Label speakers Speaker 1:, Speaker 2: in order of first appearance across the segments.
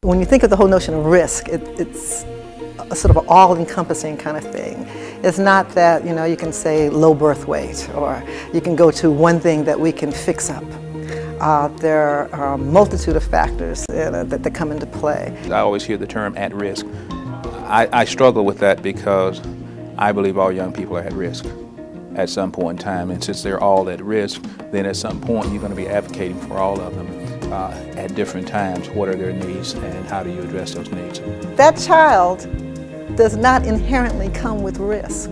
Speaker 1: When you think of the whole notion of risk, it's a sort of all-encompassing kind of thing. It's not that, you can say low birth weight, or you can go to one thing that we can fix up. There are a multitude of factors that come into play.
Speaker 2: I always hear the term at risk. I struggle with that because I believe all young people are at risk at some point in time, and since they're all at risk, then at some point you're going to be advocating for all of them at different times. What are their needs and how do you address those needs?
Speaker 1: That child does not inherently come with risk.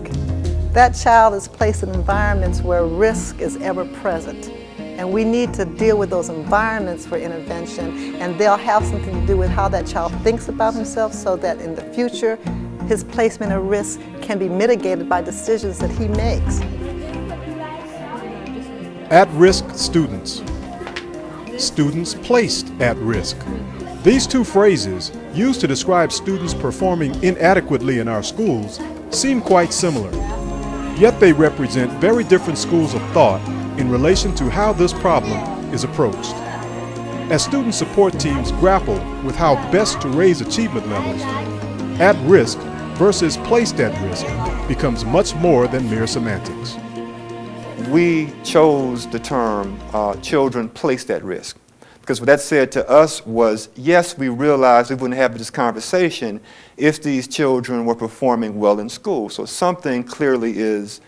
Speaker 1: That child is placed in environments where risk is ever present. And we need to deal with those environments for intervention, and they'll have something to do with how that child thinks about himself, so that in the future his placement at risk can be mitigated by decisions that he makes.
Speaker 3: At-risk students. Students placed at risk. These two phrases, used to describe students performing inadequately in our schools, seem quite similar. Yet they represent very different schools of thought in relation to how this problem is approached. As student support teams grapple with how best to raise achievement levels, at risk versus placed at risk becomes much more than mere semantics.
Speaker 4: We chose the term children placed at risk because what that said to us was, yes, we realized we wouldn't have this conversation if these children were performing well in school. So something clearly is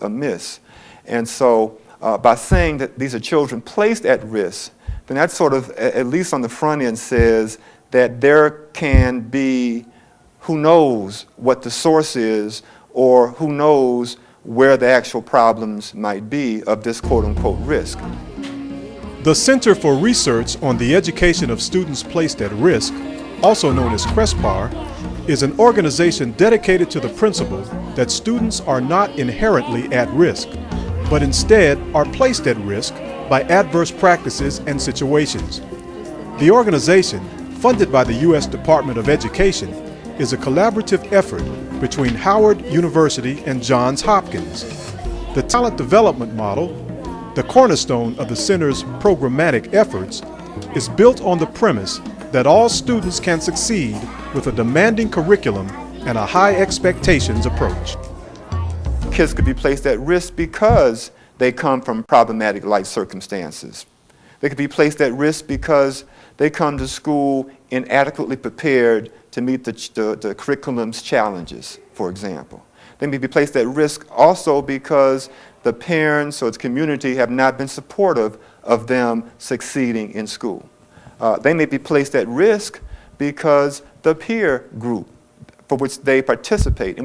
Speaker 4: amiss. And so by saying that these are children placed at risk, then that sort of, at least on the front end, says that there can be, who knows what the source is, or who knows where the actual problems might be of this quote-unquote risk.
Speaker 3: The Center for Research on the Education of Students Placed at Risk, also known as CRESPAR, is an organization dedicated to the principle that students are not inherently at risk, but instead are placed at risk by adverse practices and situations. The organization, funded by the U.S. Department of Education, is a collaborative effort between Howard University and Johns Hopkins. The talent development model, the cornerstone of the center's programmatic efforts, is built on the premise that all students can succeed with a demanding curriculum and a high expectations approach.
Speaker 4: Kids could be placed at risk because they come from problematic life circumstances. They could be placed at risk because they come to school inadequately prepared to meet the curriculum's challenges, for example. They may be placed at risk also because the parents or the community have not been supportive of them succeeding in school. They may be placed at risk because the peer group in which they participate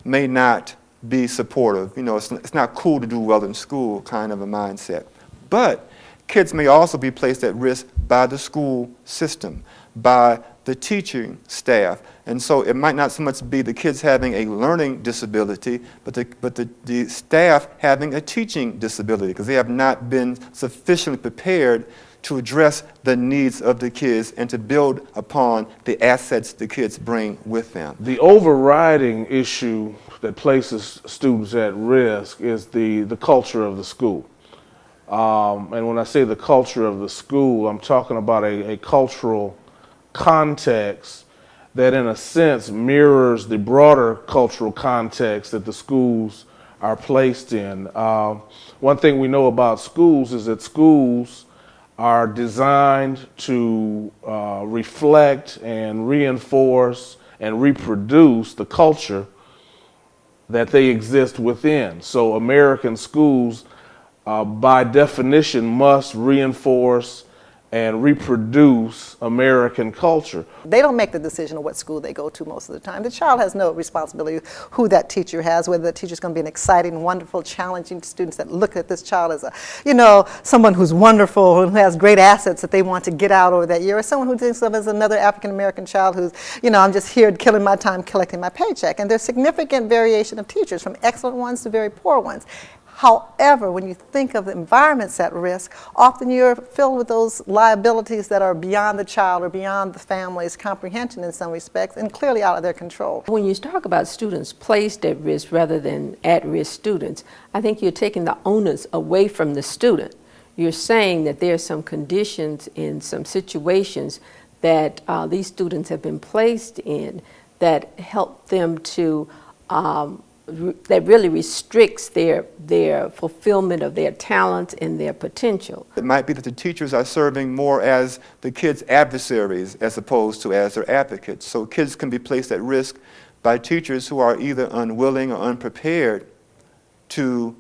Speaker 4: may not be supportive. It's not cool to do well in school kind of a mindset. But kids may also be placed at risk by the school system, by the teaching staff. And so it might not so much be the kids having a learning disability, but the staff having a teaching disability, because they have not been sufficiently prepared to address the needs of the kids and to build upon the assets the kids bring with them.
Speaker 5: The overriding issue that places students at risk is the culture of the school. And when I say the culture of the school, I'm talking about a cultural context that in a sense mirrors the broader cultural context that the schools are placed in. One thing we know about schools is that schools are designed to reflect and reinforce and reproduce the culture that they exist within. So American schools, by definition, must reinforce and reproduce American culture.
Speaker 1: They don't make the decision of what school they go to most of the time. The child has no responsibility who that teacher has, whether the teacher's going to be an exciting, wonderful, challenging student that look at this child as someone who's wonderful and who has great assets that they want to get out over that year, or someone who thinks of as another African-American child who's, I'm just here killing my time collecting my paycheck. And there's significant variation of teachers, from excellent ones to very poor ones. However, when you think of the environments at risk, often you're filled with those liabilities that are beyond the child or beyond the family's comprehension in some respects, and clearly out of their control.
Speaker 6: When you talk about students placed at risk rather than at-risk students, I think you're taking the onus away from the student. You're saying that there are some conditions in some situations that these students have been placed in that help them to, that really restricts their fulfillment of their talents and their potential.
Speaker 4: It might be that the teachers are serving more as the kids' adversaries as opposed to as their advocates. So kids can be placed at risk by teachers who are either unwilling or unprepared to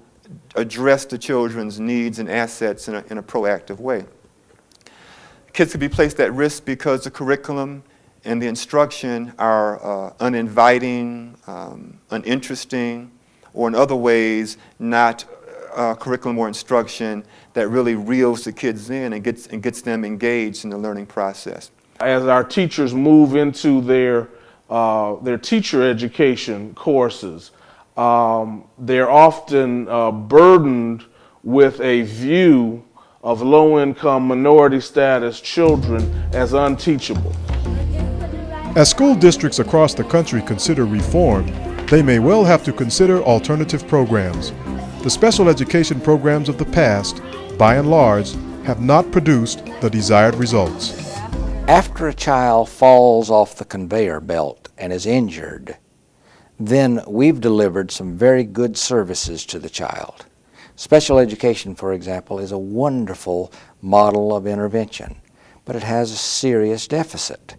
Speaker 4: address the children's needs and assets in a proactive way. Kids can be placed at risk because the curriculum and the instruction are uninviting, uninteresting, or in other ways not curriculum or instruction that really reels the kids in and gets them engaged in the learning process.
Speaker 5: As our teachers move into their teacher education courses, they're often burdened with a view of low-income, minority status children as unteachable.
Speaker 3: As school districts across the country consider reform, they may well have to consider alternative programs. The special education programs of the past, by and large, have not produced the desired results.
Speaker 7: After a child falls off the conveyor belt and is injured, then we've delivered some very good services to the child. Special education, for example, is a wonderful model of intervention, but it has a serious deficit.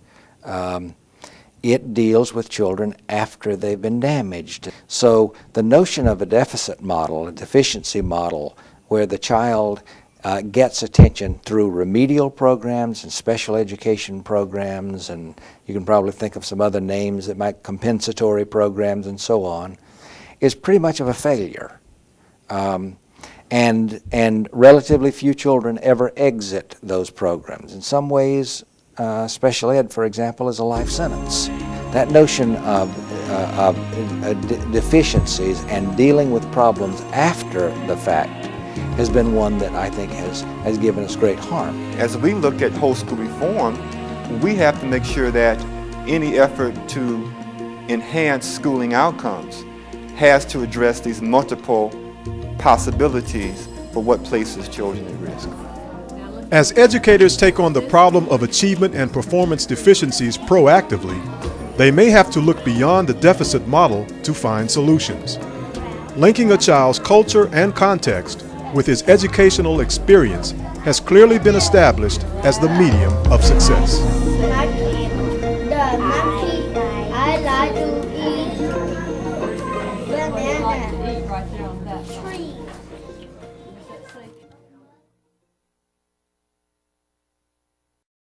Speaker 7: It deals with children after they've been damaged. So the notion of a deficit model, a deficiency model, where the child gets attention through remedial programs and special education programs, and you can probably think of some other names that might, compensatory programs and so on, is pretty much of a failure. And relatively few children ever exit those programs. In some ways, special ed, for example, is a life sentence. That notion of deficiencies and dealing with problems after the fact has been one that I think has given us great harm.
Speaker 4: As we look at whole school reform, we have to make sure that any effort to enhance schooling outcomes has to address these multiple possibilities for what places children at risk.
Speaker 3: As educators take on the problem of achievement and performance deficiencies proactively, they may have to look beyond the deficit model to find solutions. Linking a child's culture and context with his educational experience has clearly been established as the medium of success.
Speaker 8: I like to eat banana.